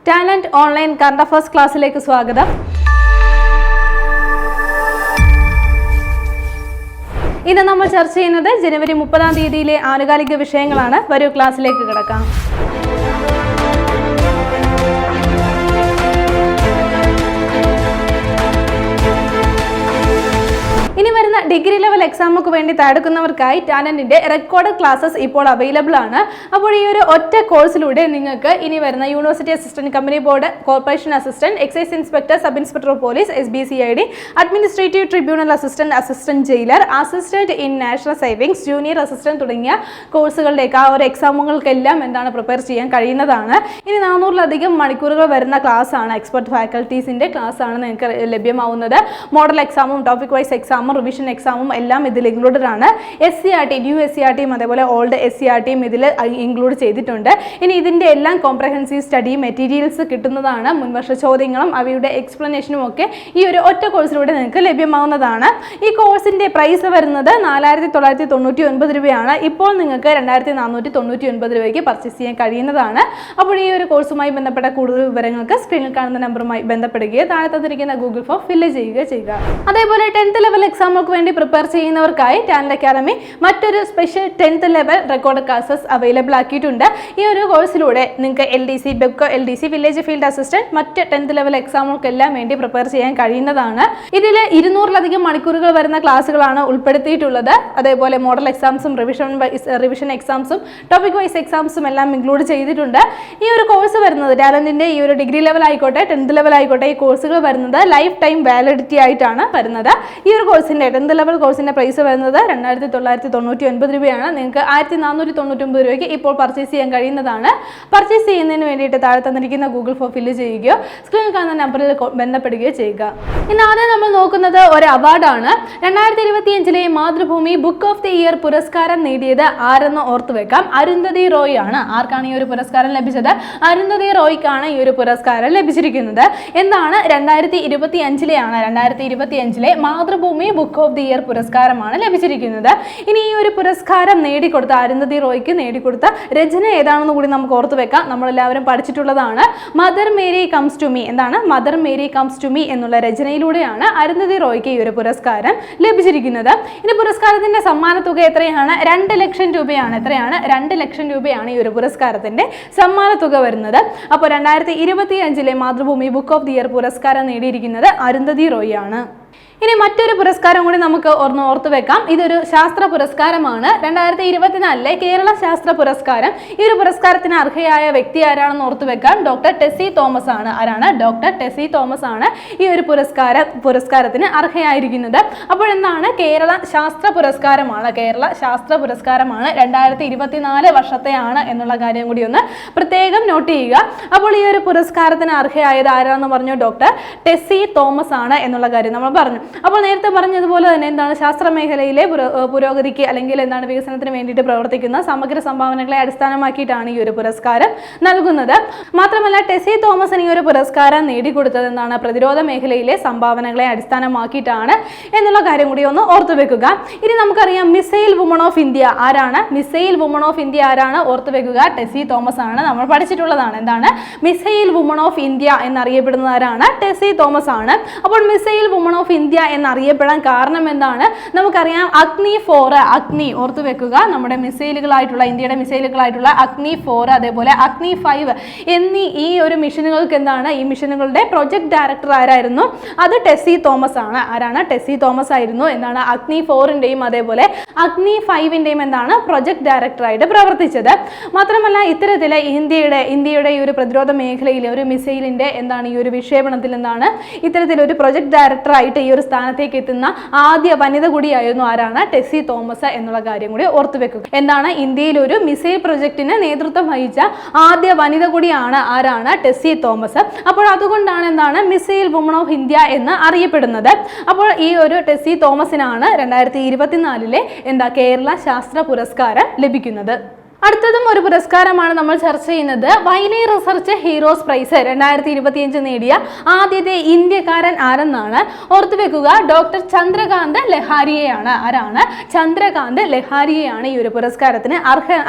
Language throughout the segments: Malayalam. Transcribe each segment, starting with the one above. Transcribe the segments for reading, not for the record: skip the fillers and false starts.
ടാലന്റ് ഓൺലൈൻ കറണ്ട് അഫയേഴ്സ് ക്ലാസ്സിലേക്ക് സ്വാഗതം. ഇന്ന് നമ്മൾ ചർച്ച ചെയ്യുന്നത് ജനുവരി 30-ാം തീയതിയിലെ ആനുകാലിക വിഷയങ്ങളാണ്. വരൂ ക്ലാസ്സിലേക്ക് കിടക്കാം. ഇനി വരുന്ന ഡിഗ്രി ലെവൽ എക്സാമുക്ക് വേണ്ടി തയ്യാറെടുക്കുന്നവർക്കായി ടാലന്റിന്റെ റെക്കോർഡ് ക്ലാസ്സസ് ഇപ്പോൾ അവൈലബിൾ ആണ്. അപ്പോൾ ഈ ഒരു ഒറ്റ കോഴ്സിലൂടെ നിങ്ങൾക്ക് ഇനി വരുന്ന university assistant, company board, corporation assistant, excise inspector, sub inspector of police, SBCID, administrative tribunal assistant, assistant jailer, assistant in national savings, junior assistant തുടങ്ങിയ കോഴ്സുകളുടെയൊക്കെ ആ ഒരു എക്സാമുകൾക്കെല്ലാം എന്താണ് പ്രിപ്പയർ ചെയ്യാൻ കഴിയുന്നതാണ്. ഇനി 400-ലധികം മണിക്കൂറുകൾ വരുന്ന ക്ലാസ് ആണ്, എക്സ്പെർട്ട് ഫാക്കൽറ്റീസിന്റെ ക്ലാസ് ആണ് നിങ്ങൾക്ക് ലഭ്യമാവുന്നത്. മോഡൽ എക്സാമും ടോപ്പിക് വൈസ് എക്സാമും റിവിഷൻ എക്സാമും എല്ലാം ഇതിൽ ഇൻക്ലൂഡഡ് ആണ്. SCRT, ന്യൂ SCRTയും അതേപോലെ ഓൾഡ് SCRTയും ഇതിൽ ഇൻക്ലൂഡ് ചെയ്തിട്ടുണ്ട്. ഇനി ഇതിന്റെ എല്ലാം കോംപ്രഹെൻസീവ് സ്റ്റഡി മെറ്റീരിയൽസ് കിട്ടുന്നതാണ്. മുൻവർഷ ചോദ്യങ്ങളും അവയുടെ എക്സ്പ്ലനേഷനും ഒക്കെ ഈ ഒരു ഒറ്റ കോഴ്സിലൂടെ നിങ്ങൾക്ക് ലഭ്യമാവുന്നതാണ്. ഈ കോഴ്സിന്റെ പ്രൈസ് വരുന്നത് 4,999 രൂപയാണ്. ഇപ്പോൾ നിങ്ങൾക്ക് 2,499 രൂപയ്ക്ക് പർച്ചേസ് ചെയ്യാൻ കഴിയുന്നതാണ്. അപ്പോൾ ഈ ഒരു കോഴ്സുമായി ബന്ധപ്പെട്ട കൂടുതൽ വിവരങ്ങൾക്ക് സ്ക്രീനിൽ കാണുന്ന നമ്പറുമായി ബന്ധപ്പെടുകയോ താഴെ തന്നിരിക്കുന്ന ഗൂഗിൾ ഫോം ഫില്ല് ചെയ്യുക. അതേപോലെ 10th ലെവൽ എക്സാമുകൾക്ക് വേണ്ടി പ്രിപ്പയർ ചെയ്യുന്നവർക്കായി ടാലന്റ് അക്കാദമി മറ്റൊരു special 10th level record classes available ആക്കിയിട്ടുണ്ട്. ഈ ഒരു കോഴ്സിലൂടെ നിങ്ങൾക്ക് LDC, Bevco LDC, village field assistant, മറ്റ് 10th ലെവൽ എക്സാമുകൾക്കെല്ലാം വേണ്ടി പ്രിപ്പയർ ചെയ്യാൻ കഴിയുന്നതാണ്. ഇതിൽ 200-ലധികം മണിക്കൂറുകൾ വരുന്ന ക്ലാസ്സുകളാണ് ഉൾപ്പെടുത്തിയിട്ടുള്ളത്. അതേപോലെ മോഡൽ എക്സാംസും റിവിഷൻ എക്സാംസും ടോപ്പിക് വൈസ് എക്സാംസും എല്ലാം ഇൻക്ലൂഡ് ചെയ്തിട്ടുണ്ട്. ഈ ഒരു കോഴ്സ് വരുന്നത് ടാലന്റിന്റെ ഈ ഒരു ഡിഗ്രി ലെവൽ ആയിക്കോട്ടെ 10th ലെവൽ ആയിക്കോട്ടെ, ഈ കോഴ്സുകൾ വരുന്നത് ലൈഫ് ടൈം വാലിഡിറ്റി ആയിട്ടാണ് വരുന്നത്. ഈ ഒരു കോഴ്സിന്റെ 10th ലെവൽ കോഴ്സിന്റെ പ്രൈസ് വരുന്നത് 2,999 രൂപയാണ്. നിങ്ങൾക്ക് 1,499 രൂപയ്ക്ക് ഇപ്പോൾ പർച്ചേസ് ചെയ്യാൻ കഴിയുന്നതാണ്. പർച്ചേസ് ചെയ്യുന്നതിന് വേണ്ടിയിട്ട് താഴെ തന്നിരിക്കുന്ന ഗൂഗിൾ ഫോം ഫില്ല് ചെയ്യുകയോ സ്ക്രീനിൽ കാണുന്ന നമ്പറിൽ ബന്ധപ്പെടുകയോ ചെയ്യുക. ഇന്ന് ആദ്യം നമ്മൾ നോക്കുന്നത് ഒരു അവാർഡാണ്. 2025-ലെ Mathrubhumi book of the year പുരസ്കാരം നേടിയത് ആരെന്ന് ഓർത്തു വെക്കാം. അരുന്ധതി റോയ് ആണ്. ആർക്കാണ് ഈ ഒരു പുരസ്കാരം ലഭിച്ചത്? അരുന്ധതി റോയ്ക്കാണ് ഈ ഒരു പുരസ്കാരം ലഭിച്ചിരിക്കുന്നത്. എന്താണ് 2025-ലെ Mathrubhumi book of the year പുരസ്കാരമാണ് ലഭിച്ചിരിക്കുന്നത്. ഇനി ഈ ഒരു പുരസ്കാരം നേടിക്കൊടുത്ത അരുന്ധതി റോയ്ക്ക് നേടിക്കൊടുത്ത രചന ഏതാണെന്ന് കൂടി നമുക്ക് ഓർത്തു വെക്കാം. നമ്മളെല്ലാവരും പഠിച്ചിട്ടുള്ളതാണ്. Mother Mary comes to me. എന്താണ് Mother Mary comes to me എന്നുള്ള രചനയിലൂടെയാണ് അരുന്ധതി റോയ്ക്ക് ഈ ഒരു പുരസ്കാരം ലഭിച്ചിരിക്കുന്നത്. ഇനി പുരസ്കാരത്തിന്റെ സമ്മാന തുക എത്രയാണ്? 2 ലക്ഷം രൂപയാണ്. എത്രയാണ്? 2 ലക്ഷം രൂപയാണ് ഈ ഒരു പുരസ്കാരത്തിന്റെ സമ്മാന തുക വരുന്നത്. അപ്പോൾ 2025-ലെ Mathrubhumi book of the year പുരസ്കാരം നേടിയിരിക്കുന്നത് അരുന്ധതി റോയ് ആണ്. ഇനി മറ്റൊരു പുരസ്കാരം കൂടി നമുക്ക് ഓർത്തു വെക്കാം. ഇതൊരു ശാസ്ത്ര പുരസ്കാരമാണ്. 2024-ലെ കേരള ശാസ്ത്ര പുരസ്കാരം. ഈ ഒരു പുരസ്കാരത്തിന് അർഹയായ വ്യക്തി ആരാണെന്ന് ഓർത്തു വെക്കാം. ഡോക്ടർ ടെസ്സി തോമസ് ആണ്. ആരാണ്? ഡോക്ടർ ടെസ്സി തോമസ് ആണ് ഈ ഒരു പുരസ്കാരത്തിന് അർഹയായിരിക്കുന്നത്. അപ്പോൾ എന്താണ്? കേരള ശാസ്ത്ര പുരസ്കാരമാണ്. കേരള ശാസ്ത്ര പുരസ്കാരമാണ്. 2024 വർഷത്തെയാണ് എന്നുള്ള കാര്യം കൂടി ഒന്ന് പ്രത്യേകം നോട്ട് ചെയ്യുക. അപ്പോൾ ഈ ഒരു പുരസ്കാരത്തിന് അർഹയായത് ആരാണെന്ന് പറഞ്ഞു? ഡോക്ടർ ടെസ്സി തോമസ് ആണ് എന്നുള്ള കാര്യം നമ്മൾ പറഞ്ഞു. അപ്പോൾ നേരത്തെ പറഞ്ഞതുപോലെ തന്നെ എന്താണ് ശാസ്ത്ര മേഖലയിലെ പുരോഗതിക്ക് അല്ലെങ്കിൽ എന്താണ് വികസനത്തിന് വേണ്ടിയിട്ട് പ്രവർത്തിക്കുന്ന സമഗ്ര സംഭാവനകളെ അടിസ്ഥാനമാക്കിയിട്ടാണ് ഈ ഒരു പുരസ്കാരം നൽകുന്നത്. മാത്രമല്ല ടെസ്സി തോമസിന് ഈ ഒരു പുരസ്കാരം നേടിക്കൊടുത്തത് എന്താണ്? പ്രതിരോധ മേഖലയിലെ സംഭാവനകളെ അടിസ്ഥാനമാക്കിയിട്ടാണ് എന്നുള്ള കാര്യം കൂടി ഒന്ന് ഓർത്തു വെക്കുക. ഇനി നമുക്കറിയാം മിസൈൽ വുമൺ ഓഫ് ഇന്ത്യ ആരാണ്? മിസൈൽ വുമൺ ഓഫ് ഇന്ത്യ ആരാണ്? ഓർത്തു വെക്കുക. ടെസ്സി തോമസ് ആണ്. നമ്മൾ പഠിച്ചിട്ടുള്ളതാണ്. എന്താണ് മിസൈൽ വുമൺ ഓഫ് ഇന്ത്യ എന്നറിയപ്പെടുന്നത് ആരാണ്? ടെസ്സി തോമസ് ആണ്. അപ്പോൾ മിസൈൽ വുമൺ ഓഫ് ഇന്ത്യ എന്നറിയപ്പെടാൻ കാരണം എന്താണ്? നമുക്കറിയാം അഗ്നി 4, അഗ്നി ഓർത്തു വെക്കുക. നമ്മുടെ മിസൈലുകളായിട്ടുള്ള ഇന്ത്യയുടെ മിസൈലുകളായിട്ടുള്ള അഗ്നി 4 അതേപോലെ അഗ്നി 5 എന്നീ ഈ ഒരു മിഷനുകൾക്ക് എന്താണ്? ഈ മിഷനുകളുടെ പ്രൊജക്ട് ഡയറക്ടർ ആരായിരുന്നു? അത് ടെസ്സി തോമസ് ആണ്. ആരാണ്? ടെസ്സി തോമസ് ആയിരുന്നു. എന്താണ്? അഗ്നി 4-ന്റെയും അതേപോലെ അഗ്നി 5-ന്റെയും എന്താണ് പ്രൊജക്ട് ഡയറക്ടറായിട്ട് പ്രവർത്തിച്ചത്. മാത്രമല്ല ഇത്തരത്തിൽ ഇന്ത്യയുടെ ഈ ഒരു പ്രതിരോധ മേഖലയിലെ ഒരു മിസൈലിന്റെ എന്താണ് ഈ ഒരു വിക്ഷേപണത്തിൽ എന്താണ് ഇത്തരത്തിലൊരു പ്രൊജക്ട് ഡയറക്ടറായിട്ട് ഈ ഒരു സ്ഥാനത്തേക്ക് എത്തുന്ന ആദ്യ വനിത കൂടിയായിരുന്നു. ആരാണ്? ടെസ്സി തോമസ് എന്നുള്ള കാര്യം കൂടി ഓർത്തു വെക്കുക. എന്താണ്? ഇന്ത്യയിൽ ഒരു മിസൈൽ പ്രൊജക്ടിന് നേതൃത്വം വഹിച്ച ആദ്യ വനിത കൂടിയാണ്. ആരാണ്? ടെസ്സി തോമസ്. അപ്പോൾ അതുകൊണ്ടാണ് എന്താണ് മിസൈൽ വുമൺ ഓഫ് ഇന്ത്യ എന്ന് അറിയപ്പെടുന്നത്. അപ്പോൾ ഈ ഒരു ടെസ്സി തോമസിനാണ് 2024-ലെ കേരള ശാസ്ത്ര പുരസ്കാരം ലഭിക്കുന്നത്. അടുത്തതും ഒരു പുരസ്കാരമാണ് നമ്മൾ ചർച്ച ചെയ്യുന്നത്. വൈലി റിസർച്ച് ഹീറോസ് പ്രൈസ് 2025 നേടിയ ആദ്യത്തെ ഇന്ത്യക്കാരൻ ആരെന്നാണ്. ഓർത്തുവെക്കുക, ഡോക്ടർ ചന്ദ്രകാന്ത് ലഹാരിയെയാണ്. ആരാണ്? ചന്ദ്രകാന്ത് ലഹാരിയെയാണ് ഈ ഒരു പുരസ്കാരത്തിന്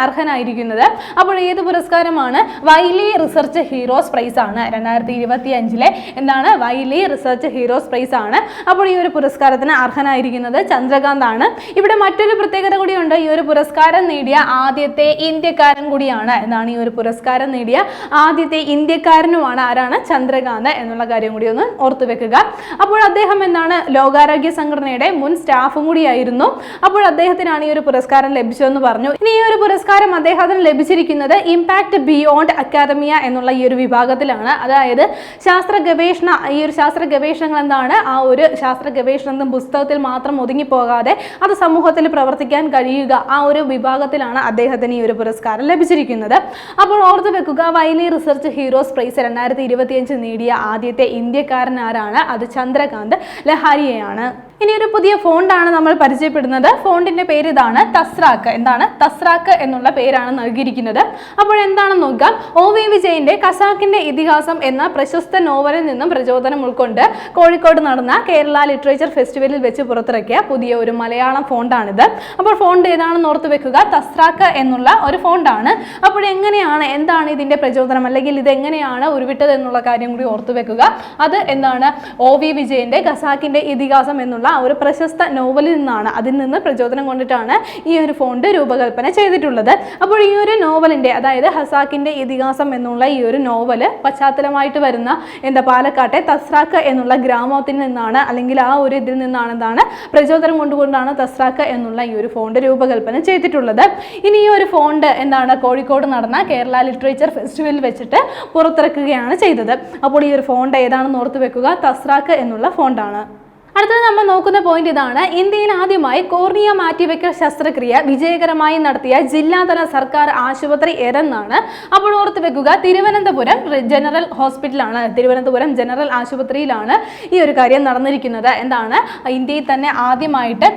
അർഹനായിരിക്കുന്നത്. അപ്പോൾ ഏത് പുരസ്കാരമാണ്? വൈലി റിസർച്ച് ഹീറോസ് പ്രൈസ് ആണ്. 2025 എന്താണ്? വൈലി റിസർച്ച് ഹീറോസ് പ്രൈസ് ആണ്. അപ്പോൾ ഈ ഒരു പുരസ്കാരത്തിന് അർഹനായിരിക്കുന്നത് ചന്ദ്രകാന്ത് ആണ്. ഇവിടെ മറ്റൊരു പ്രത്യേകത കൂടിയുണ്ട്. ഈ ഒരു പുരസ്കാരം നേടിയ ആദ്യത്തെ ഇന്ത്യക്കാരൻ കൂടിയാണ്. എന്താണ്? ഈ ഒരു പുരസ്കാരം നേടിയ ആദ്യത്തെ ഇന്ത്യക്കാരനുമാണ്. ആരാണ്? ചന്ദ്രകാന്ത് എന്നുള്ള കാര്യം കൂടി ഒന്ന് ഓർത്തു വെക്കുക. അപ്പോൾ അദ്ദേഹം എന്താണ്? ലോകാരോഗ്യ സംഘടനയുടെ മുൻ സ്റ്റാഫും കൂടിയായിരുന്നു. അപ്പോൾ അദ്ദേഹത്തിനാണ് ഈ ഒരു പുരസ്കാരം ലഭിച്ചതെന്ന് പറഞ്ഞു. ഇനി ഈ ഒരു പുരസ്കാരം അദ്ദേഹത്തിന് ലഭിച്ചിരിക്കുന്നത് ഇമ്പാക്ട് ബിയോണ്ട് അക്കാദമിയ എന്നുള്ള ഈ ഒരു വിഭാഗത്തിലാണ്. അതായത് ശാസ്ത്ര ഗവേഷണങ്ങൾ എന്താണ്? ആ ഒരു ശാസ്ത്ര ഗവേഷണം പുസ്തകത്തിൽ മാത്രം ഒതുങ്ങിപ്പോകാതെ അത് സമൂഹത്തിൽ പ്രവർത്തിക്കാൻ കഴിയുക, ആ ഒരു വിഭാഗത്തിലാണ് അദ്ദേഹത്തിന് ഈ ഒരു പുരസ്കാരം ലഭിച്ചിരിക്കുന്നത്. അപ്പോൾ ഓർത്തു വെക്കുക, വൈലി റിസർച്ച് ഹീറോസ് പ്രൈസ് 2025 നേടിയ ആദ്യത്തെ ഇന്ത്യക്കാരൻ ആരാണ്? അത് ചന്ദ്രകാന്ത് ലഹാരിയെയാണ്. ഇനി ഒരു പുതിയ ഫോണ്ടാണ് നമ്മൾ പരിചയപ്പെടുന്നത്. ഫോണ്ടിന്റെ പേര് ഇതാണ്, തസ്രാക്ക്. എന്താണ്? തസ്രാക്ക് എന്നുള്ള പേരാണ് നൽകിയിരിക്കുന്നത്. അപ്പോൾ എന്താണെന്ന് നോക്കാം. OV വിജയന്റെ ഖസാക്കിന്റെ ഇതിഹാസം എന്ന പ്രശസ്ത നോവലിൽ നിന്നും പ്രചോദനം ഉൾക്കൊണ്ട് കോഴിക്കോട് നടന്ന കേരള ലിറ്ററേച്ചർ ഫെസ്റ്റിവലിൽ വെച്ച് പുറത്തിറക്കിയ പുതിയ ഒരു മലയാളം ഫോണ്ടാണിത്. അപ്പോൾ ഫോണ്ട് ഏതാണെന്ന് ഓർത്ത് വെക്കുക, തസ്രാക്ക് എന്നുള്ള ഒരു ഫോണ്ടാണ്. അപ്പോൾ എങ്ങനെയാണ്, എന്താണ് ഇതിന്റെ പ്രചോദനം, അല്ലെങ്കിൽ ഇത് എങ്ങനെയാണ് ഉരുവിട്ടത് എന്നുള്ള കാര്യം കൂടി ഓർത്തു വെക്കുക. അത് എന്താണ്? OV വിജയന്റെ ഖസാക്കിന്റെ ഇതിഹാസം എന്നുള്ള ഒരു പ്രശസ്ത നോവലിൽ നിന്നാണ്. അതിൽ നിന്ന് പ്രചോദനം കൊണ്ടിട്ടാണ് ഈ ഒരു ഫോണ്ട് രൂപകൽപ്പന ചെയ്തിട്ടുള്ളത്. അപ്പോൾ ഈ ഒരു നോവലിന്റെ, അതായത് ഖസാക്കിന്റെ ഇതിഹാസം എന്നുള്ള ഈ ഒരു നോവല് പശ്ചാത്തലമായിട്ട് വരുന്ന പാലക്കാട്ടെ തസ്രാക്ക് എന്നുള്ള ഗ്രാമത്തിൽ നിന്നാണ്, അല്ലെങ്കിൽ ആ ഒരു ഇതിൽ നിന്നാണ് എന്താണ് പ്രചോദനം കൊണ്ടുകൊണ്ടാണ് തസ്രാക്ക് എന്നുള്ള ഈ ഒരു ഫോണ്ട് രൂപകൽപ്പന ചെയ്തിട്ടുള്ളത്. ഇനി ഈ ഒരു ഫോണ്ട് എന്താണ്? കോഴിക്കോട് നടന്ന കേരള ലിറ്ററേച്ചർ ഫെസ്റ്റിവലിൽ വെച്ചിട്ട് പുറത്തിറക്കുകയാണ് ചെയ്തത്. അപ്പോൾ ഈ ഒരു ഫോണ്ട് ഏതാണെന്ന് ഓർത്ത് വെക്കുക, തസ്രാക്ക് എന്നുള്ള ഫോണ്ടാണ്. അടുത്തത് നമ്മൾ നോക്കുന്ന പോയിന്റ് ഇതാണ്. ഇന്ത്യയിൽ ആദ്യമായി കോർണിയ മാറ്റിവെക്കൽ ശസ്ത്രക്രിയ വിജയകരമായി നടത്തിയ ജില്ലാതല സർക്കാർ ആശുപത്രി ഏതെന്നാണ്. അപ്പോൾ ഓർത്ത് വെക്കുക, തിരുവനന്തപുരം ജനറൽ ഹോസ്പിറ്റലാണ്. തിരുവനന്തപുരം ജനറൽ ആശുപത്രിയിലാണ് ഈ ഒരു കാര്യം നടന്നിരിക്കുന്നത്. എന്താണ്? ഇന്ത്യയിൽ തന്നെ ആദ്യമായിട്ട്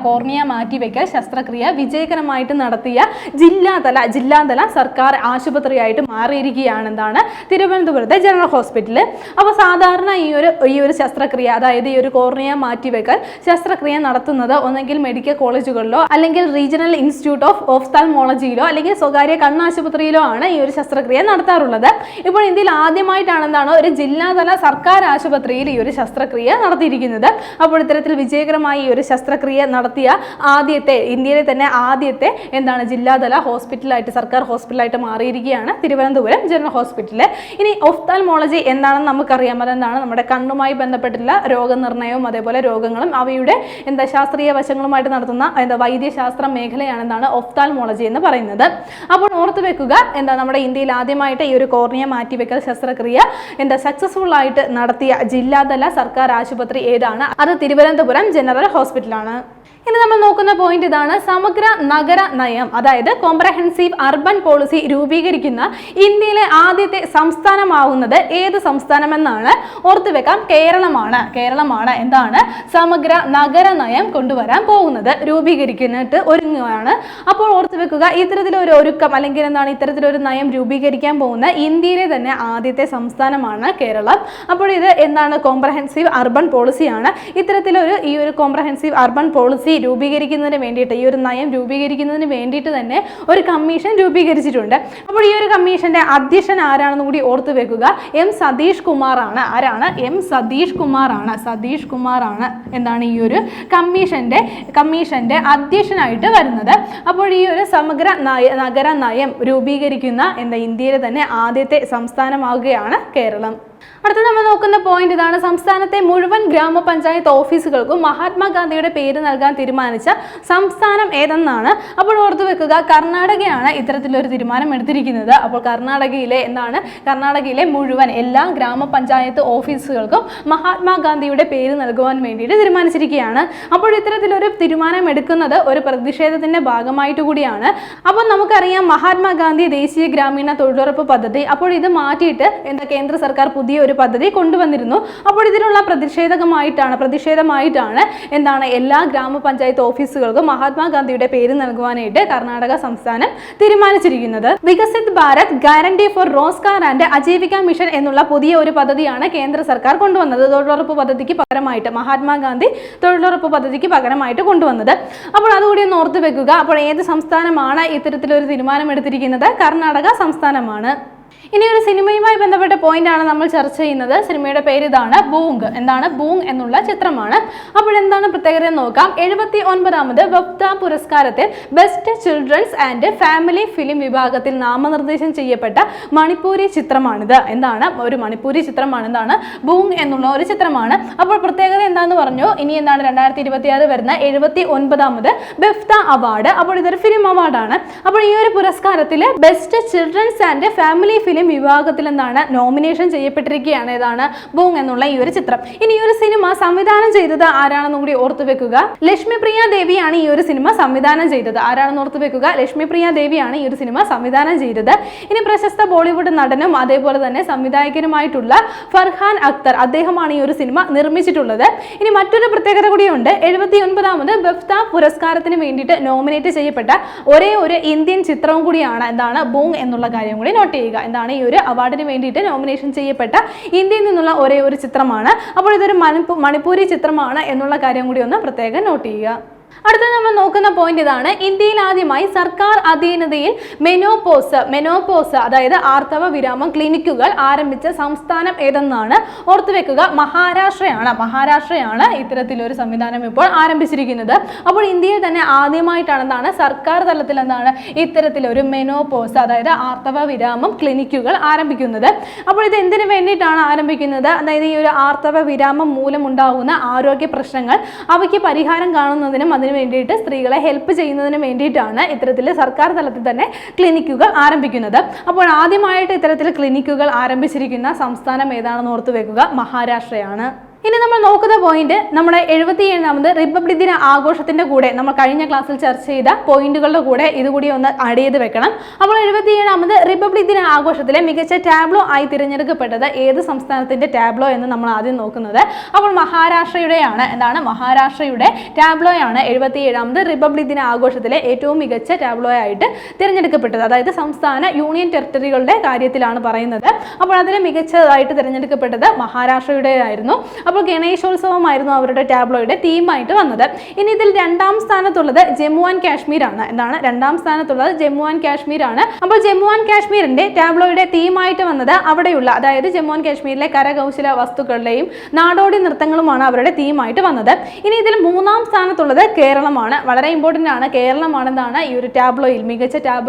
കോർണിയ മാറ്റിവെക്കൽ ശസ്ത്രക്രിയ വിജയകരമായിട്ട് നടത്തിയ ജില്ലാതല സർക്കാർ ആശുപത്രിയായിട്ട് മാറിയിരിക്കുകയാണ്. എന്താണ്? തിരുവനന്തപുരത്തെ ജനറൽ ഹോസ്പിറ്റൽ. അപ്പോൾ സാധാരണ ഈ ഒരു ശസ്ത്രക്രിയ, അതായത് ഈ ഒരു കോർണിയ മാറ്റിവെക്കൽ ശസ്ത്രക്രിയ നടത്തുന്നത് ഒന്നെങ്കിൽ മെഡിക്കൽ കോളേജുകളിലോ അല്ലെങ്കിൽ റീജിയണൽ ഇൻസ്റ്റിറ്റ്യൂട്ട് ഓഫ് ഓഫ്താൽമോളജിയിലോ അല്ലെങ്കിൽ സ്വകാര്യ കണ്ണാശുപത്രിയിലോ ആണ് ഈ ഒരു ശസ്ത്രക്രിയ നടത്താറുള്ളത്. ഇപ്പോൾ ഇന്ത്യയിൽ ആദ്യമായിട്ടാണ് എന്താണ് ഒരു ജില്ലാതല സർക്കാർ ആശുപത്രിയിൽ ഈ ഒരു ശസ്ത്രക്രിയ നടത്തിയിരിക്കുന്നത്. അപ്പോൾ ഇത്തരത്തിൽ വിജയകരമായി ഈ ഒരു ശസ്ത്രക്രിയ നടത്തിയ ഇന്ത്യയിലെ തന്നെ ആദ്യത്തെ ജില്ലാതല ഹോസ്പിറ്റലായിട്ട്, സർക്കാർ ഹോസ്പിറ്റലായിട്ട് മാറിയിരിക്കുകയാണ് തിരുവനന്തപുരം ജനറൽ ഹോസ്പിറ്റൽ. ഇനി ഓഫ്താൽമോളജി എന്താണെന്ന് നമുക്കറിയാം. അതെന്താണ്? നമ്മുടെ കണ്ണുമായി ബന്ധപ്പെട്ടുള്ള രോഗനിർണയം, അതേപോലെ രോഗങ്ങളും അവയുടെ ശാസ്ത്രീയ വശങ്ങളുമായിട്ട് നടത്തുന്ന വൈദ്യശാസ്ത്ര മേഖലയാണ് എന്താണ് ഓഫ്താൽമോളജി എന്ന് പറയുന്നത്. അപ്പോൾ ഓർത്തു വെക്കുക, നമ്മുടെ ഇന്ത്യയിൽ ആദ്യമായിട്ട് ഈ ഒരു കോർണിയ മാറ്റിവെക്കൽ ശസ്ത്രക്രിയ സക്സസ്ഫുൾ ആയിട്ട് നടത്തിയ ജില്ലാതല സർക്കാർ ആശുപത്രി ഏതാണ്? അത് തിരുവനന്തപുരം ജനറൽ ഹോസ്പിറ്റലാണ്. ഇനി നമ്മൾ നോക്കുന്ന പോയിന്റ് ഇതാണ്. സമഗ്ര നഗര നയം, അതായത് കോംപ്രഹെൻസീവ് അർബൻ പോളിസി രൂപീകരിക്കുന്ന ഇന്ത്യയിലെ ആദ്യത്തെ സംസ്ഥാനമാവുന്നത് ഏത് സംസ്ഥാനമെന്നാണ്. ഓർത്തുവെക്കാം, കേരളമാണ് എന്താണ് സമഗ്ര നഗര നയം കൊണ്ടുവരാൻ പോകുന്നത്, രൂപീകരിക്കാനായിട്ട് ഒരുങ്ങുകയാണ്. അപ്പോൾ ഓർത്തുവെക്കുക, ഇത്തരത്തിലൊരു ഒരുക്കം അല്ലെങ്കിൽ ഇത്തരത്തിലൊരു നയം രൂപീകരിക്കാൻ പോകുന്ന ഇന്ത്യയിലെ തന്നെ ആദ്യത്തെ സംസ്ഥാനമാണ് കേരളം. അപ്പോൾ ഇത് കോംപ്രഹെൻസീവ് അർബൻ പോളിസിയാണ്. ഇത്തരത്തിലൊരു ഈ ഒരു കോംപ്രഹെൻസീവ് അർബൻ പോളിസി രൂപീകരിക്കുന്നതിന് വേണ്ടിയിട്ട്, ഈ ഒരു നയം രൂപീകരിക്കുന്നതിന് വേണ്ടിയിട്ട് തന്നെ ഒരു കമ്മീഷൻ രൂപീകരിച്ചിട്ടുണ്ട്. അപ്പോൾ ഈ ഒരു കമ്മീഷന്റെ അധ്യക്ഷൻ ആരാണെന്ന് കൂടി ഓർത്തു വെക്കുക, M സതീഷ് കുമാർ ആണ്. ആരാണ്? M സതീഷ് കുമാർ ആണ് എന്താണ് ഈ ഒരു കമ്മീഷന്റെ അധ്യക്ഷനായിട്ട് വരുന്നത്. അപ്പോൾ ഈ ഒരു സമഗ്ര നഗര നയം രൂപീകരിക്കുന്ന ഇന്ത്യയിലെ തന്നെ ആദ്യത്തെ സംസ്ഥാനമാവുകയാണ് കേരളം. അടുത്ത നമ്മൾ നോക്കുന്ന പോയിന്റ് ഇതാണ്. സംസ്ഥാനത്തെ മുഴുവൻ ഗ്രാമപഞ്ചായത്ത് ഓഫീസുകൾക്കും മഹാത്മാഗാന്ധിയുടെ പേര് നൽകാൻ തീരുമാനിച്ച സംസ്ഥാനം ഏതെന്നാണ്. അപ്പോൾ ഓർത്തു വെക്കുക, കർണാടകയാണ് ഇത്തരത്തിലൊരു തീരുമാനം എടുത്തിരിക്കുന്നത്. അപ്പോൾ കർണാടകയിലെ മുഴുവൻ എല്ലാ ഗ്രാമപഞ്ചായത്ത് ഓഫീസുകൾക്കും മഹാത്മാഗാന്ധിയുടെ പേര് നൽകുവാൻ വേണ്ടിയിട്ട് തീരുമാനിച്ചിരിക്കുകയാണ്. അപ്പോൾ ഇത്തരത്തിലൊരു തീരുമാനം എടുക്കുന്നത് ഒരു പ്രതിഷേധത്തിന്റെ ഭാഗമായിട്ട് കൂടിയാണ്. അപ്പോൾ നമുക്കറിയാം, മഹാത്മാഗാന്ധി ദേശീയ ഗ്രാമീണ തൊഴിലുറപ്പ് പദ്ധതി, അപ്പോൾ ഇത് മാറ്റിയിട്ട് കേന്ദ്ര സർക്കാർ പുതിയ ഒരു പദ്ധതി കൊണ്ടുവന്നിരുന്നു. അപ്പോൾ ഇതിനുള്ള പ്രതിഷേധമായിട്ടാണ് എല്ലാ ഗ്രാമപഞ്ചായത്ത് പഞ്ചായത്ത് ഓഫീസുകൾക്കും മഹാത്മാഗാന്ധിയുടെ പേര് നൽകുവാനായിട്ട് കർണാടക സംസ്ഥാനം തീരുമാനിച്ചിരിക്കുന്നത്. Viksit Bharat guarantee four Rozgar and Aajeevika mission എന്നുള്ള പുതിയ ഒരു പദ്ധതിയാണ് കേന്ദ്ര സർക്കാർ കൊണ്ടുവന്നത്. തൊഴിലുറപ്പ് പദ്ധതിക്ക് പകരമായിട്ട് മഹാത്മാഗാന്ധി തൊഴിലുറപ്പ് പദ്ധതിക്ക് പകരമായിട്ട് കൊണ്ടുവന്നത്. അപ്പോൾ അതുകൂടി ഒന്ന് ഓർത്തു വെക്കുക. അപ്പോൾ ഏത് സംസ്ഥാനമാണ് ഇത്തരത്തിലൊരു തീരുമാനം എടുത്തിരിക്കുന്നത്? കർണാടക സംസ്ഥാനമാണ്. ഇനി ഒരു സിനിമയുമായി ബന്ധപ്പെട്ട പോയിന്റ് ആണ് നമ്മൾ ചർച്ച ചെയ്യുന്നത്. സിനിമയുടെ പേര് ഇതാണ്, ബൂങ്. എന്താണ്? ബൂങ് എന്നുള്ള ചിത്രമാണ്. അപ്പോൾ എന്താണ് പ്രത്യേകത നോക്കാം. 79ാമത് ബഫ്ത പുരസ്കാരത്തിൽ best children's and family film വിഭാഗത്തിൽ നാമനിർദ്ദേശം ചെയ്യപ്പെട്ട മണിപ്പൂരി ചിത്രമാണിത്. എന്താണ്? ഒരു മണിപ്പൂരി ചിത്രമാണ്. എന്താണ്? ബൂങ് എന്നുള്ള ഒരു ചിത്രമാണ്. അപ്പോൾ പ്രത്യേകത എന്താണെന്ന് പറഞ്ഞു. ഇനി എന്താണ്? 2026 വരുന്ന 79ാമത് ബഫ്ത അവാർഡ്. അപ്പോൾ ഇതൊരു ഫിലിം അവാർഡാണ്. അപ്പോൾ ഈ ഒരു പുരസ്കാരത്തിൽ best children's and family film വിഭാഗത്തിൽ എന്താണ് നോമിനേഷൻ ചെയ്യപ്പെട്ടിരിക്കുകയാണ്. ഏതാണ്? ബൂങ് എന്നുള്ള ഈ ഒരു ചിത്രം. ഇനി ഈ ഒരു സിനിമ സംവിധാനം ചെയ്തത് ആരാണെന്നും കൂടി ഓർത്തു വെക്കുക. ലക്ഷ്മിപ്രിയ ദേവിയാണ് ഈ ഒരു സിനിമ സംവിധാനം ചെയ്തത്. ആരാണെന്ന് ഓർത്തു വെക്കുക. ലക്ഷ്മിപ്രിയ ദേവിയാണ് ഈ ഒരു സിനിമ സംവിധാനം ചെയ്തത്. ഇനി പ്രശസ്ത ബോളിവുഡ് നടനും അതേപോലെ തന്നെ സംവിധായകനുമായിട്ടുള്ള ഫർഹാൻ അക്തർ, അദ്ദേഹമാണ് ഈ ഒരു സിനിമ നിർമ്മിച്ചിട്ടുള്ളത്. ഇനി മറ്റൊരു പ്രത്യേകത കൂടിയുണ്ട്. 79ാമത് ബഫ്ത പുരസ്കാരത്തിന് വേണ്ടിയിട്ട് നോമിനേറ്റ് ചെയ്യപ്പെട്ട ഒരേ ഒരു ഇന്ത്യൻ ചിത്രവും കൂടിയാണ് എന്താണ്? ബൂങ് എന്നുള്ള കാര്യം കൂടി നോട്ട് ചെയ്യുക. എന്താണ്? ഈ ഒരു അവാർഡിന് വേണ്ടിയിട്ട് നോമിനേഷൻ ചെയ്യപ്പെട്ട ഇന്ത്യയിൽ നിന്നുള്ള ഒരേ ഒരു ചിത്രമാണ്. അപ്പോൾ ഇതൊരു മണിപ്പൂരി ചിത്രമാണ് എന്നുള്ള കാര്യം കൂടി ഒന്ന് പ്രത്യേകം നോട്ട് ചെയ്യുക. അടുത്ത നമ്മൾ നോക്കുന്ന പോയിന്റ് ഇതാണ്. ഇന്ത്യയിൽ ആദ്യമായി സർക്കാർ അധീനതയിൽ മെനോപോസ് അതായത് ആർത്തവ വിരാമം ക്ലിനിക്കുകൾ ആരംഭിച്ച സംസ്ഥാനം ഏതെന്നാണ്? ഓർത്തുവെക്കുക. മഹാരാഷ്ട്രയാണ് ഇത്തരത്തിലൊരു സംവിധാനം ഇപ്പോൾ ആരംഭിച്ചിരിക്കുന്നത്. അപ്പോൾ ഇന്ത്യയിൽ തന്നെ ആദ്യമായിട്ടാണ് എന്താണ്? സർക്കാർ തലത്തിൽ എന്താണ് ഇത്തരത്തിലൊരു മെനോപോസ് അതായത് ആർത്തവ വിരാമം ക്ലിനിക്കുകൾ ആരംഭിക്കുന്നത്. അപ്പോൾ ഇത് എന്തിനു വേണ്ടിയിട്ടാണ് ആരംഭിക്കുന്നത്? അതായത് ഈ ഒരു ആർത്തവ വിരാമം മൂലമുണ്ടാകുന്ന ആരോഗ്യ പ്രശ്നങ്ങൾ അവയ്ക്ക് പരിഹാരം കാണുന്നതിനും അതിന് വേണ്ടിയിട്ട് സ്ത്രീകളെ ഹെൽപ്പ് ചെയ്യുന്നതിന് വേണ്ടിയിട്ടാണ് ഇത്തരത്തിൽ സർക്കാർ തലത്തിൽ തന്നെ ക്ലിനിക്കുകൾ ആരംഭിക്കുന്നത്. അപ്പോൾ ആദ്യമായിട്ട് ഇത്തരത്തിൽ ക്ലിനിക്കുകൾ ആരംഭിച്ചിരിക്കുന്ന സംസ്ഥാനം ഏതാണെന്ന് ഓർത്തു വെക്കുക. മഹാരാഷ്ട്രയാണ്. ഇനി നമ്മൾ നോക്കുന്ന പോയിന്റ് നമ്മുടെ 77ാമത് റിപ്പബ്ലിക് ദിന ആഘോഷത്തിന്റെ കൂടെ നമ്മൾ കഴിഞ്ഞ ക്ലാസ്സിൽ ചർച്ച ചെയ്ത പോയിന്റുകളുടെ കൂടെ ഇതുകൂടി ഒന്ന് ആഡ് ചെയ്ത് വെക്കണം. അപ്പോൾ 77ാമത് റിപ്പബ്ലിക് ദിന ആഘോഷത്തിലെ മികച്ച ടാബ്ലോ ആയി തിരഞ്ഞെടുക്കപ്പെട്ടത് ഏത് സംസ്ഥാനത്തിന്റെ ടാബ്ലോ എന്ന് നമ്മൾ ആദ്യം നോക്കുന്നത്. അപ്പോൾ മഹാരാഷ്ട്രയുടെയാണ്. എന്താണ്? മഹാരാഷ്ട്രയുടെ ടാബ്ലോയാണ് 77ാമത് റിപ്പബ്ലിക് ദിന ആഘോഷത്തിലെ ഏറ്റവും മികച്ച ടാബ്ലോ ആയിട്ട് തിരഞ്ഞെടുക്കപ്പെട്ടത്. അതായത് സംസ്ഥാന യൂണിയൻ ടെറിട്ടറികളുടെ കാര്യത്തിലാണ് പറയുന്നത്. അപ്പോൾ അതിൽ മികച്ചതായിട്ട് തിരഞ്ഞെടുക്കപ്പെട്ടത് മഹാരാഷ്ട്രയുടേതായിരുന്നു. അപ്പോൾ ഗണേശോത്സവമായിരുന്നു അവരുടെ ടാബ്ലോയുടെ തീമായിട്ട് വന്നത്. ഇനി ഇതിൽ രണ്ടാം സ്ഥാനത്തുള്ളത് ജമ്മു ആൻഡ് കാശ്മീർ ആണ്. എന്താണ്? രണ്ടാം സ്ഥാനത്തുള്ളത് ജമ്മു ആൻഡ് കാശ്മീർ ആണ്. അപ്പോൾ ജമ്മു ആൻഡ് കാശ്മീരിന്റെ ടാബ്ലോയുടെ തീമായിട്ട് വന്നത് അവിടെയുള്ള അതായത് ജമ്മു ആൻഡ് കാശ്മീരിലെ കരകൗശല വസ്തുക്കളുടെയും നാടോടി നൃത്തങ്ങളുമാണ് അവരുടെ തീമായിട്ട് വന്നത്. ഇനി ഇതിൽ മൂന്നാം സ്ഥാനത്തുള്ളത് കേരളമാണ്. വളരെ ഇമ്പോർട്ടന്റ് ആണ്. കേരളമാണ് എന്താണ് ഈ ഒരു ടാബ്ലോയിൽ മികച്ച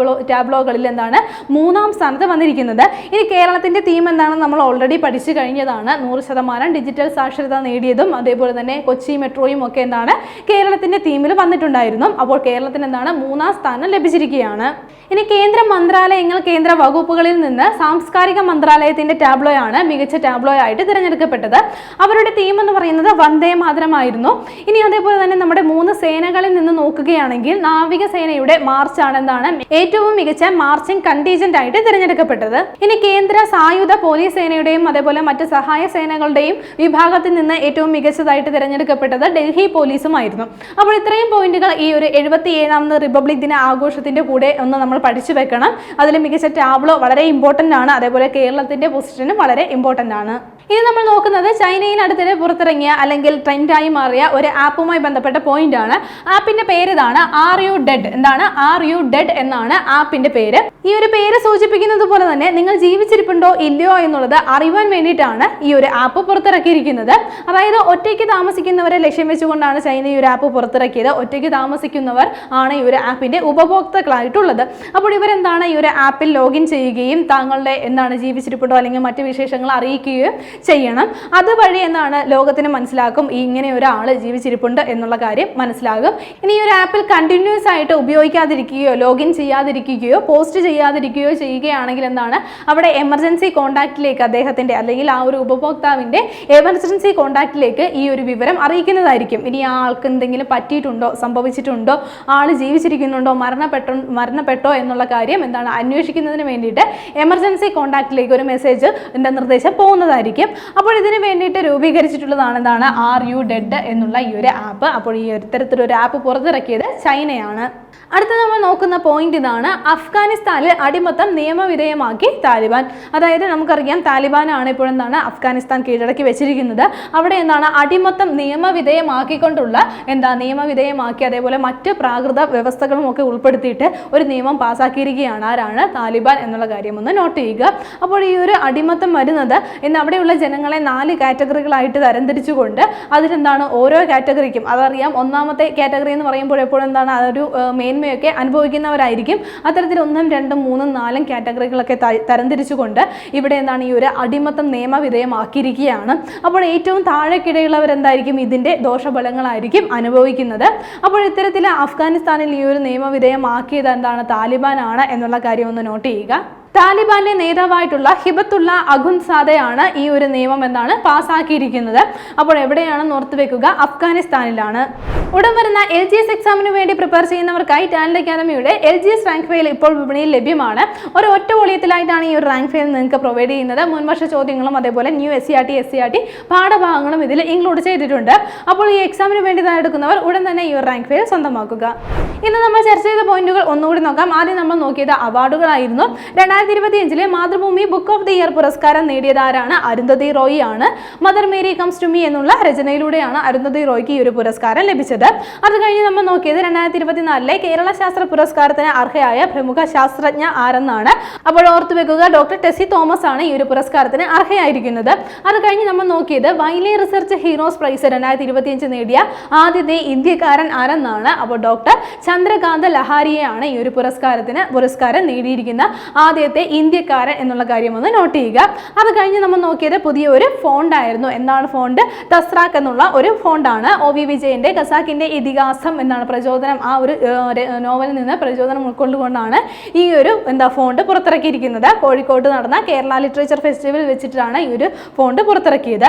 ടാബ്ലോകളിൽ എന്താണ് മൂന്നാം സ്ഥാനത്ത് വന്നിരിക്കുന്നത്. ഇനി കേരളത്തിന്റെ തീം എന്താണെന്ന് നമ്മൾ ഓൾറെഡി പഠിച്ചു കഴിഞ്ഞതാണ്. 100% ഡിജിറ്റൽ സാക്ഷരത നേടിയതും അതേപോലെ തന്നെ കൊച്ചി മെട്രോയും ഒക്കെ എന്താണ് കേരളത്തിന്റെ തീമിൽ വന്നിട്ടുണ്ടായിരുന്നു. അപ്പോൾ കേരളത്തിന് എന്താണ് മൂന്നാം സ്ഥാനം ലഭിച്ചിരിക്കുകയാണ്. ഇനി കേന്ദ്ര മന്ത്രാലയങ്ങൾ കേന്ദ്ര വകുപ്പുകളിൽ നിന്ന് സാംസ്കാരിക മന്ത്രാലയത്തിന്റെ ടാബ്ലോ ആണ് മികച്ച ടാബ്ലോ ആയിട്ട് തിരഞ്ഞെടുക്കപ്പെട്ടത്. അവരുടെ തീം എന്ന് പറയുന്നത് വന്ദേ മാതരമായിരുന്നു. ഇനി അതേപോലെ തന്നെ നമ്മുടെ 3 സേനകളിൽ നിന്ന് നോക്കുകയാണെങ്കിൽ നാവികസേനയുടെ മാർച്ച് ആണ് എന്താണ് ഏറ്റവും മികച്ച മാർച്ചിങ് കണ്ടീജന്റ് ആയിട്ട് തിരഞ്ഞെടുക്കപ്പെട്ടത്. ഇനി കേന്ദ്ര സായുധ പോലീസ് സേനയുടെയും അതേപോലെ മറ്റ് സഹായ സേനകളുടെയും വിഭാഗത്തിൽ നിന്ന് ഏറ്റവും മികച്ചതായിട്ട് തിരഞ്ഞെടുക്കപ്പെട്ടത് ഡൽഹി പോലീസുമായിരുന്നു. അപ്പോൾ ഇത്രയും പോയിന്റുകൾ ഈ ഒരു 77ാമത് റിപ്പബ്ലിക് ദിന ആഘോഷത്തിന്റെ കൂടെ ഒന്ന് നമ്മൾ പഠിച്ചു വെക്കണം. അതിൽ മികച്ച ടാബ്ലോ വളരെ ഇമ്പോർട്ടന്റ് ആണ്. അതേപോലെ കേരളത്തിന്റെ പൊസിഷനും വളരെ ഇമ്പോർട്ടന്റ് ആണ്. ഇനി നമ്മൾ നോക്കുന്നത് ചൈനയിൽ അടുത്തിടെ പുറത്തിറങ്ങിയ അല്ലെങ്കിൽ ട്രെൻഡായി മാറിയ ഒരു ആപ്പുമായി ബന്ധപ്പെട്ട പോയിന്റ് ആണ്. ആപ്പിന്റെ പേര് ഇതാണ്, ആർ യു ഡെഡ്. എന്താണ്? ആർ യു ഡെഡ് എന്നാണ് ആപ്പിന്റെ പേര്. ഈ ഒരു പേര് സൂചിപ്പിക്കുന്നത് പോലെ തന്നെ നിങ്ങൾ ജീവിച്ചിരിപ്പുണ്ടോ ഇല്ലയോ എന്നുള്ളത് അറിയുവാൻ വേണ്ടിയിട്ടാണ് ഈ ഒരു ആപ്പ് പുറത്തിറക്കിയിരിക്കുന്നത്. അതായത് ഒറ്റയ്ക്ക് താമസിക്കുന്നവരെ ലക്ഷ്യം വെച്ചുകൊണ്ടാണ് ചൈന ഈ ഒരു ആപ്പ് പുറത്തിറക്കിയത്. ഒറ്റയ്ക്ക് താമസിക്കുന്നവർ ആണ് ഈ ഒരു ആപ്പിന്റെ ഉപഭോക്താക്കളായിട്ടുള്ളത്. അപ്പോൾ ഇവരെന്താണ് ഈ ഒരു ആപ്പിൽ ലോഗിൻ ചെയ്യുകയും താങ്കളുടെ എന്താണ് ജീവിച്ചിരിപ്പുണ്ടോ അല്ലെങ്കിൽ മറ്റു വിശേഷങ്ങൾ അറിയിക്കുകയും ചെയ്യണം. അതുവഴി എന്താണ് ലോകത്തിന് മനസ്സിലാക്കും ഇങ്ങനെ ഒരാൾ ജീവിച്ചിരിപ്പുണ്ട് എന്നുള്ള കാര്യം മനസ്സിലാകും. ഇനി ഈ ഒരു ആപ്പിൽ കണ്ടിന്യൂസ് ആയിട്ട് ഉപയോഗിക്കാതിരിക്കുകയോ ലോഗിൻ ചെയ്യാതിരിക്കുകയോ പോസ്റ്റ് ചെയ്യാതിരിക്കുകയോ ചെയ്യുകയാണെങ്കിൽ എന്താണ് അവിടെ എമർജൻസി കോൺടാക്റ്റിലേക്ക് അദ്ദേഹത്തിന്റെ അല്ലെങ്കിൽ ആ ഒരു ഉപഭോക്താവിന്റെ എമർജൻസി കോൺടാക്റ്റിലേക്ക് ഈ ഒരു വിവരം അറിയിക്കുന്നതായിരിക്കും. ഇനി ആ ആൾക്ക് എന്തെങ്കിലും പറ്റിയിട്ടുണ്ടോ, സംഭവിച്ചിട്ടുണ്ടോ, ആൾ ജീവിച്ചിരിക്കുന്നുണ്ടോ, മരണപ്പെട്ടോ എന്നുള്ള കാര്യം എന്താണ് അന്വേഷിക്കുന്നതിന് വേണ്ടിയിട്ട് എമർജൻസി കോൺടാക്റ്റിലേക്ക് ഒരു മെസ്സേജ് നിർദ്ദേശം പോകുന്നതായിരിക്കും. അപ്പോൾ ഇതിന് വേണ്ടിയിട്ട് രൂപീകരിച്ചിട്ടുള്ളതാണ് എന്താണ് ആർ യു ഡെഡ് എന്നുള്ള ഈ ഒരു ആപ്പ്. അപ്പോൾ ഈ ഇത്തരത്തിലൊരു ആപ്പ് പുറത്തിറക്കിയത് ചൈനയാണ്. അടുത്ത നമ്മൾ നോക്കുന്ന പോയിന്റ് ഇതാണ്, അഫ്ഗാനിസ്ഥാനിൽ അടിമത്തം നിയമവിധേയമാക്കി താലിബാൻ. അതായത് നമുക്കറിയാം താലിബാനാണ് ഇപ്പോൾ എന്താണ് അഫ്ഗാനിസ്ഥാൻ കീഴടക്കി വെച്ചിരിക്കുന്നത്. അവിടെ എന്താണ് അടിമത്തം നിയമവിധേയമാക്കിക്കൊണ്ടുള്ള നിയമവിധേയമാക്കി അതേപോലെ മറ്റ് പ്രാകൃത വ്യവസ്ഥകളും ഒക്കെ ഉൾപ്പെടുത്തിയിട്ട് ഒരു നിയമം പാസ്സാക്കിയിരിക്കുകയാണ്. ആരാണ്? താലിബാൻ എന്നുള്ള കാര്യം ഒന്ന് നോട്ട് ചെയ്യുക. അപ്പോൾ ഈ ഒരു അടിമത്തം വരുന്നത് അവിടെയുള്ള ജനങ്ങളെ 4 കാറ്റഗറികളായിട്ട് തരംതിരിച്ചുകൊണ്ട് അതിലെന്താണ് ഓരോ കാറ്റഗറിക്കും അതറിയാം. ഒന്നാമത്തെ കാറ്റഗറി എന്ന് പറയുമ്പോൾ എപ്പോഴും എന്താണ് അതൊരു മേന്മയൊക്കെ അനുഭവിക്കുന്നവരായിരിക്കും. അത്തരത്തിൽ 1, 2, 3, 4 കാറ്റഗറികളൊക്കെ തരംതിരിച്ചുകൊണ്ട് ഇവിടെ എന്താണ് ഈ ഒരു അടിമത്തം നിയമവിധേയമാക്കിയിരിക്കുകയാണ്. അപ്പോൾ ഏറ്റവും താഴെക്കിടയുള്ളവർ എന്തായിരിക്കും? ഇതിന്റെ ദോഷഫലങ്ങളായിരിക്കും അനുഭവിക്കുന്നത്. അപ്പോൾ ഇത്തരത്തിൽ അഫ്ഗാനിസ്ഥാനിൽ ഈ ഒരു നിയമവിധേയമാക്കിയത് എന്താണ്? താലിബാനാണ് എന്നുള്ള കാര്യം ഒന്ന് നോട്ട് ചെയ്യുക. താലിബാന്റെ നേതാവായിട്ടുള്ള ഹിബത്തുള്ള അഖുൻസാദയാണ് ഈ ഒരു നിയമം പാസ്സാക്കിയിരിക്കുന്നത്. അപ്പോൾ എവിടെയാണെന്ന് ഓർത്ത് വെക്കുക, അഫ്ഗാനിസ്ഥാനിലാണ്. ഉടൻ വരുന്ന LGS എക്സാമിന് വേണ്ടി പ്രിപ്പയർ ചെയ്യുന്നവർക്കായി ടാലന്റ് അക്കാദമിയുടെ LGS റാങ്ക് ഫയൽ ഇപ്പോൾ വിപണിയിൽ ലഭ്യമാണ്. ഒറ്റ വോളിയത്തിലായിട്ടാണ് ഈ ഒരു റാങ്ക് ഫയൽ നിങ്ങൾക്ക് പ്രൊവൈഡ് ചെയ്യുന്നത്. മുൻവർഷ ചോദ്യങ്ങളും അതേപോലെ ന്യൂ SCRT പാഠഭാഗങ്ങളും ഇതിൽ ഇൻക്ലൂഡ് ചെയ്തിട്ടുണ്ട്. അപ്പോൾ ഈ എക്സാമിന് വേണ്ടി തയ്യാറെടുക്കുന്നവർ ഉടൻ തന്നെ ഈ ഒരു റാങ്ക് ഫയൽ സ്വന്തമാക്കുക. ഇന്ന് നമ്മൾ ചർച്ച ചെയ്ത പോയിന്റുകൾ ഒന്നുകൂടി നോക്കാം. ആദ്യം നമ്മൾ നോക്കിയത് അവാർഡുകളായിരുന്നു. 2025 Mathrubhumi book of the year പുരസ്കാരം നേടിയതാരാണ്? അരുന്ധതി റോയ് ആണ്. Mother Mary comes to me എന്നുള്ള രചനയിലൂടെയാണ് അരുന്ധതി റോയ്ക്ക് ഈ ഒരു പുരസ്കാരം ലഭിച്ചത്. അത് കഴിഞ്ഞ് നമ്മൾ നോക്കിയത് 2024 കേരള ശാസ്ത്ര പുരസ്കാരത്തിന് അർഹയായ പ്രമുഖ ശാസ്ത്രജ്ഞ ആരെന്നാണ്. അപ്പോൾ ഓർത്തു വെക്കുക, ഡോക്ടർ ടെസി തോമസ് ആണ് ഈ ഒരു പുരസ്കാരത്തിന് അർഹയായിരിക്കുന്നത്. അത് കഴിഞ്ഞ് നമ്മൾ നോക്കിയത് വൈലി റിസർച്ച് ഹീറോസ് പ്രൈസ് 2025 നേടിയ ആദ്യത്തെ ഇന്ത്യക്കാരൻ ആരെന്നാണ്. അപ്പോൾ ഡോക്ടർ ചന്ദ്രകാന്ത ലഹാരിയെയാണ് ഈ ഒരു പുരസ്കാരം നേടിയിരിക്കുന്ന ആദ്യത്തെ ഇന്ത്യക്കാരൻ എന്നുള്ള കാര്യം ഒന്ന് നോട്ട് ചെയ്യുക. അത് കഴിഞ്ഞ് നമ്മൾ നോക്കിയത് പുതിയ ഒരു ഫോണ്ട് ആയിരുന്നു. എന്താണ് ഫോണ്ട്? തസ്രാക്ക് എന്നുള്ള ഒരു ഫോണ്ടാണ്. OV വിജയന്റെ ഖസാക്കിന്റെ ഇതിഹാസം പ്രചോദനം, ആ ഒരു നോവലിൽ നിന്ന് പ്രചോദനം ഉൾക്കൊണ്ടുകൊണ്ടാണ് ഈ ഒരു ഫോണ്ട് പുറത്തിറക്കിയിരിക്കുന്നത്. കോഴിക്കോട്ട് നടന്ന കേരള ലിറ്ററേച്ചർ ഫെസ്റ്റിവലിൽ വെച്ചിട്ടാണ് ഈ ഒരു ഫോണ്ട് പുറത്തിറക്കിയത്.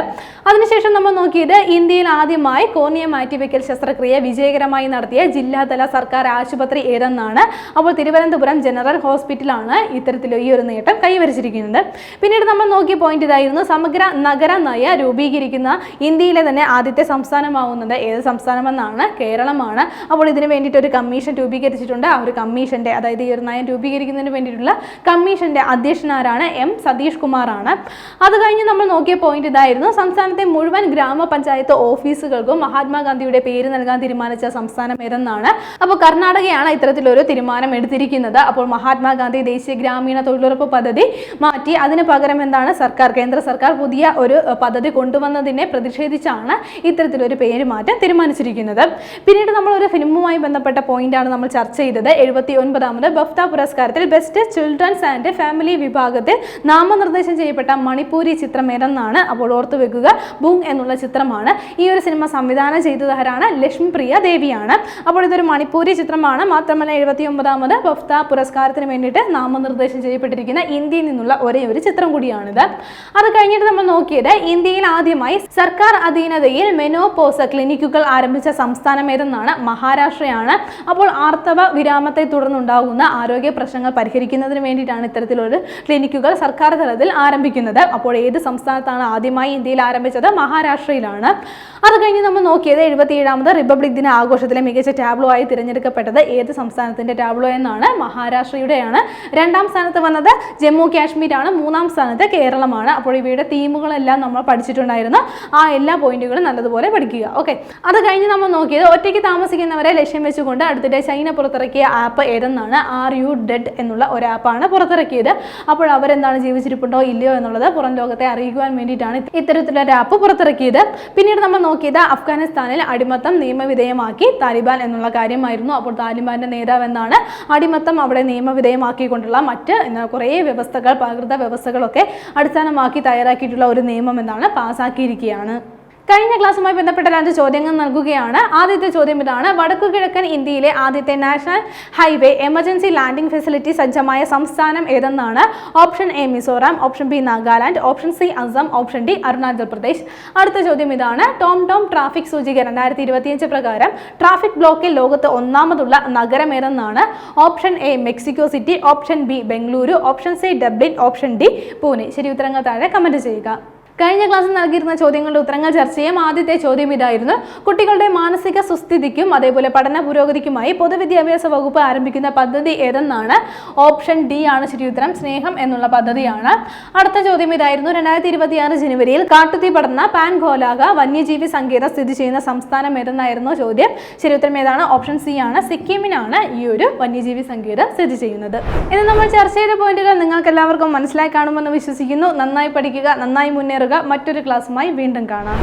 അതിനുശേഷം നമ്മൾ നോക്കിയത് ഇന്ത്യയിൽ ആദ്യമായി കോർണിയ മാറ്റിവെക്കൽ ശസ്ത്രക്രിയ വിജയകരമായി നടത്തിയ ജില്ലാതല സർക്കാർ ആശുപത്രി ഏതെന്നാണ്. അപ്പോൾ തിരുവനന്തപുരം ജനറൽ ഹോസ്പിറ്റലാണ് ഇത്തരത്തിൽ ഈ ഒരു നേട്ടം കൈവരിച്ചിരിക്കുന്നത്. പിന്നീട് നമ്മൾ നോക്കിയ പോയിന്റ് ഇതായിരുന്നു, സമഗ്ര നഗര നയ രൂപീകരിക്കുന്ന ഇന്ത്യയിലെ തന്നെ ആദ്യത്തെ സംസ്ഥാനമാവുന്നത് ഏത് സംസ്ഥാനമെന്നാണ്? കേരളമാണ്. അപ്പോൾ ഇതിന് വേണ്ടിയിട്ട് ഒരു കമ്മീഷൻ രൂപീകരിച്ചിട്ടുണ്ട്. ആ ഒരു കമ്മീഷന്റെ, അതായത് ഈ ഒരു നയം രൂപീകരിക്കുന്നതിന് വേണ്ടിയിട്ടുള്ള കമ്മീഷന്റെ അധ്യക്ഷനാരാണ്? M സതീഷ് കുമാർ ആണ്. അത് കഴിഞ്ഞ് നമ്മൾ നോക്കിയ പോയിന്റ് ഇതായിരുന്നു, സംസ്ഥാനത്തെ മുഴുവൻ ഗ്രാമപഞ്ചായത്ത് ഓഫീസുകൾക്കും മഹാത്മാഗാന്ധിയുടെ പേര് നൽകാൻ തീരുമാനിച്ച സംസ്ഥാനം ഏതെന്നാണ്. അപ്പോൾ കർണാടകയാണ് ഇത്തരത്തിലൊരു തീരുമാനം എടുത്തിരിക്കുന്നത്. അപ്പോൾ മഹാത്മാഗാന്ധി ദേശീയ ഗ്രാമീണ തൊഴിലുറപ്പ് പദ്ധതി മാറ്റി അതിന് പകരം കേന്ദ്ര സർക്കാർ പുതിയ ഒരു പദ്ധതി കൊണ്ടുവന്നതിനെ പ്രതിഷേധിച്ചാണ് ഇത്തരത്തിലൊരു പേര് മാറ്റം തീരുമാനിച്ചിരിക്കുന്നത്. പിന്നീട് നമ്മൾ ഒരു ഫിലിമുമായി ബന്ധപ്പെട്ട പോയിന്റാണ് നമ്മൾ ചർച്ച ചെയ്തത്. 79ാമത് ബഫ്ത പുരസ്കാരത്തിൽ ബെസ്റ്റ് ചിൽഡ്രൻസ് ആൻഡ് ഫാമിലി വിഭാഗത്തിൽ നാമനിർദ്ദേശം ചെയ്യപ്പെട്ട മണിപ്പൂരി ചിത്രം ഏതെന്നാണ്. അപ്പോൾ ഓർത്തു വെക്കുക, ബൂങ് എന്നുള്ള ചിത്രമാണ്. ഈ ഒരു സിനിമ സംവിധാനം ചെയ്തതാരാണ്? ലക്ഷ്മിപ്രിയ ദേവിയാണ്. അപ്പോൾ ഇതൊരു മണിപ്പൂരി ചിത്രമാണ്. മാത്രമല്ല 79ാമത് ബഫ്ത പുരസ്കാരത്തിന് വേണ്ടിയിട്ട് നാമനിർദ്ദേശം ചെയ്യപ്പെട്ടിരിക്കുന്ന ഇന്ത്യയിൽ നിന്നുള്ള ഒരേ ഒരു ചിത്രം കൂടിയാണിത്. അത് കഴിഞ്ഞിട്ട് നമ്മൾ നോക്കിയത് ഇന്ത്യയിൽ ആദ്യമായി സർക്കാർ അധീനതയിൽ മെനോപോസ് ക്ലിനിക്കുകൾ ആരംഭിച്ച സംസ്ഥാനം ഏതെന്നാണ്? മഹാരാഷ്ട്രയാണ്. അപ്പോൾ ആർത്തവ വിരാമത്തെ തുടർന്നുണ്ടാകുന്ന ആരോഗ്യ പ്രശ്നങ്ങൾ പരിഹരിക്കുന്നതിന് വേണ്ടിയിട്ടാണ് ഇത്തരത്തിലൊരു ക്ലിനിക്കുകൾ സർക്കാർ തലത്തിൽ ആരംഭിക്കുന്നത്. അപ്പോൾ ഏത് സംസ്ഥാനത്താണ് ആദ്യമായി ഇന്ത്യയിൽ ആരംഭിച്ചത്? മഹാരാഷ്ട്രയിലാണ്. അത് കഴിഞ്ഞ് നമ്മൾ നോക്കിയത് 77ാമത് റിപ്പബ്ലിക് ദിന ആഘോഷത്തിലെ മികച്ച ടാബ്ലോ ആയി തിരഞ്ഞെടുക്കപ്പെട്ടത് ഏത് സംസ്ഥാനത്തിന്റെ ടാബ്ലോ എന്നാണ്? മഹാരാഷ്ട്രയുടെയാണ്. 2ാം സ്ഥാനത്ത് വന്നത് ജമ്മു കാശ്മീർ ആണ്. 3ാം സ്ഥാനത്ത് കേരളമാണ്. അപ്പോൾ ഇവയുടെ തീമുകളെല്ലാം നമ്മൾ പഠിച്ചിട്ടുണ്ടായിരുന്നു. ആ എല്ലാ പോയിന്റുകളും നല്ലതുപോലെ പഠിക്കുക. ഓക്കെ. അത് കഴിഞ്ഞ് നമ്മൾ നോക്കിയത് ഒറ്റയ്ക്ക് താമസിക്കുന്നവരെ ലക്ഷ്യം വെച്ചുകൊണ്ട് അടുത്തിടെ ചൈന പുറത്തിറക്കിയ ആപ്പ് ഏതെന്നാണ്? ആർ യു ഡെഡ് എന്നുള്ള ഒരു ആപ്പാണ് പുറത്തിറക്കിയത്. അപ്പോൾ അവരെന്താണ് ജീവിച്ചിരിപ്പുണ്ടോ ഇല്ലയോ എന്നുള്ളത് പുറം ലോകത്തെ അറിയിക്കുവാൻ വേണ്ടിയിട്ടാണ് ഇത്തരത്തിലൊരു ആപ്പ് പുറത്തിറക്കിയത്. പിന്നീട് നമ്മൾ നോക്കിയത് അഫ്ഗാനിസ്ഥാനിൽ അടിമത്തം നിയമവിധേയമാക്കി താലിബാൻ എന്നുള്ള കാര്യമായിരുന്നു. അപ്പോൾ താലിബാന്റെ നേതാവ് എന്നാണ്? അടിമത്തം അവിടെ നിയമവിധേയമാക്കിക്കൊണ്ടുള്ള മറ്റ് കുറേ വ്യവസ്ഥകൾ, പ്രാകൃത വ്യവസ്ഥകളൊക്കെ അടിസ്ഥാനമാക്കി തയ്യാറാക്കിയിട്ടുള്ള ഒരു നിയമം പാസ്സാക്കിയിരിക്കുകയാണ്. കഴിഞ്ഞ ക്ലാസ്സുമായി ബന്ധപ്പെട്ട 2 ചോദ്യങ്ങൾ നൽകുകയാണ്. ആദ്യത്തെ ചോദ്യം ഇതാണ്: വടക്കുകിഴക്കൻ ഇന്ത്യയിലെ ആദ്യത്തെ national highway emergency landing facility സജ്ജമായ സംസ്ഥാനം ഏതെന്നാണ്? Option A Mizoram, option B Nagaland, option C Assam, option D Arunachal Pradesh. അടുത്ത ചോദ്യം ഇതാണ്: ടോം ട്രാഫിക് സൂചിക 2025 പ്രകാരം ട്രാഫിക് ബ്ലോക്കിൽ ലോകത്ത് ഒന്നാമതുള്ള നഗരം ഏതെന്നാണ്? Option A Mexico City, option B Bengaluru, option C Dublin, option D Pune. ശരി ഉത്തരങ്ങൾ താഴെ കമന്റ് ചെയ്യുക. കഴിഞ്ഞ ക്ലാസ്സിൽ നൽകിയിരുന്ന ചോദ്യങ്ങളുടെ ഉത്തരങ്ങൾ ചർച്ച ചെയ്യാം. ആദ്യത്തെ ചോദ്യം ഇതായിരുന്നു: കുട്ടികളുടെ മാനസിക സുസ്ഥിതിക്കും അതേപോലെ പഠന പുരോഗതിക്കുമായി പൊതുവിദ്യാഭ്യാസ വകുപ്പ് ആരംഭിക്കുന്ന പദ്ധതി ഏതെന്നാണ്? ഓപ്ഷൻ ഡി ആണ് ശരി ഉത്തരം, സ്നേഹം എന്നുള്ള പദ്ധതിയാണ്. അടുത്ത ചോദ്യം ഇതായിരുന്നു: 2026 ജനുവരിയിൽ കാട്ടുതീ പടർന്ന പാൻഗോലാഗ വന്യജീവി സങ്കേതം സ്ഥിതി ചെയ്യുന്ന സംസ്ഥാനം ഏതെന്നായിരുന്നു ചോദ്യം. ശരി ഉത്തരം ഏതാണ്? ഓപ്ഷൻ സി ആണ്, സിക്കിമിനാണ് ഈ ഒരു വന്യജീവി സങ്കേതം സ്ഥിതി ചെയ്യുന്നത്. ഇന്ന് നമ്മൾ ചർച്ച ചെയ്ത പോയിന്റുകൾ നിങ്ങൾക്ക് എല്ലാവർക്കും മനസ്സിലായി കാണുമെന്ന് വിശ്വസിക്കുന്നു. നന്നായി പഠിക്കുക, നന്നായി മുന്നേറുക. മറ്റൊരു ക്ലാസ്സുമായി വീണ്ടും കാണാം.